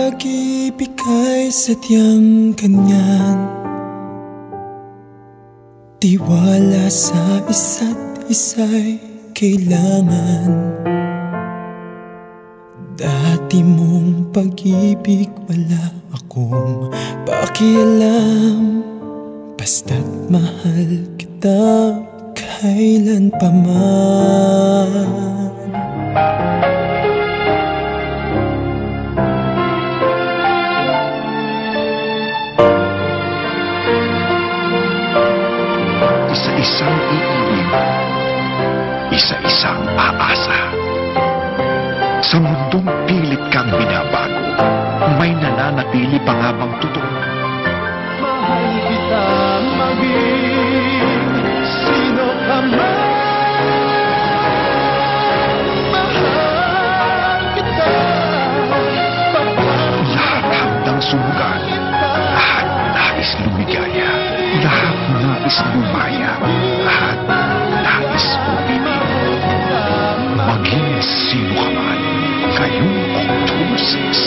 pag-ibig ay sadyang ganyan, tiwala sa isa't isa'y kailangan. Dati mong pag-ibig wala akong pakialam, basta't mahal kita kailan pa man. Isa-isang iibig, isa-isang aasa. Sa mundong pilit kang binabago, may nananatili pa nga bang totoo? Mahal kita maging sino ka man. Mahal kita lahat handang sumugal, lahat nais lumigaya, lahat nais lumaya, lahat nais umibig. Maging sino ka man, ngayong October 6,